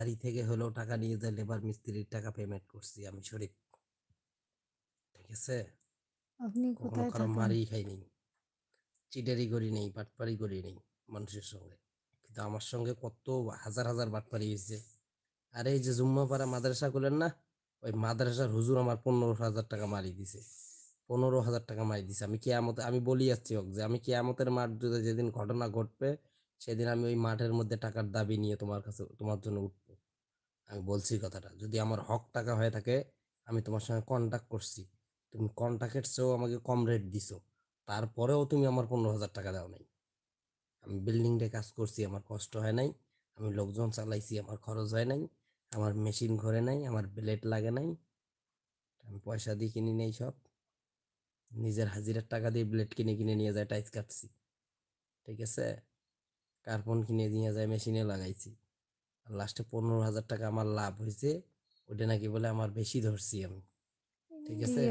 বাড়ি থেকে হলেও টাকা নিয়ে যায়, লেবার মিস্ত্রির টাকা পেমেন্ট করছি আমি শরীফ, ঠিক আছে? আপনি কখনো কোথায় কারো থাকেন? মারি খাই নেই, চিটারি করি নেই, বাটপারি করি নেই মানুষের সঙ্গে। কিন্তু আমার সঙ্গে কত হাজার হাজার বাটপারি হয়েছে। আর এই যে জুম্মাপাড়া মাদ্রাসা করলেন না, ওই মাদ্রাসার হুজুর আমার 15,000 টাকা মারি দিছে, 15,000 টাকা মারি দিছে। আমি কেয়ামতে, আমি বলি যাচ্ছি হোক যে আমি কেয়ামতের মাঠ যেদিন ঘটনা ঘটবে, সেদিন আমি ওই মাঠের মধ্যে টাকার দাবি নিয়ে তোমার কাছে, তোমার জন্য উঠবো। আমি বলছি কথাটা, যদি আমার হক টাকা হয়ে থাকে, আমি তোমার সঙ্গে কন্ট্যাক্ট করছি, তুমি কন্ট্যাক্টের চেয়েও আমাকে কম রেট দিছো, তারপরেও তুমি আমার 15,000 টাকা দাও নাই। আমি বিল্ডিংয়ে কাজ করছি, আমার কষ্ট হয় নাই, আমি লোকজন চালাইছি, আমার খরচ হয় নাই, আমার মেশিন ঘরে নাই, আমার ব্লেড লাগে নাই, আমি পয়সা দিয়ে কিনি নেই সব, নিজের হাজিরার টাকা দিয়ে ব্লেড কিনে কিনে নিয়ে যায় টাইস কাটছি, ঠিক আছে? কার্বন কিনে নিয়ে যায় মেশিনে লাগাইছি, আর লাস্টে 15,000 টাকা আমার লাভ হয়েছে, ওটা নাকি বলে আমার বেশি ধরছি আমি, ঠিক আছে? দিয়ে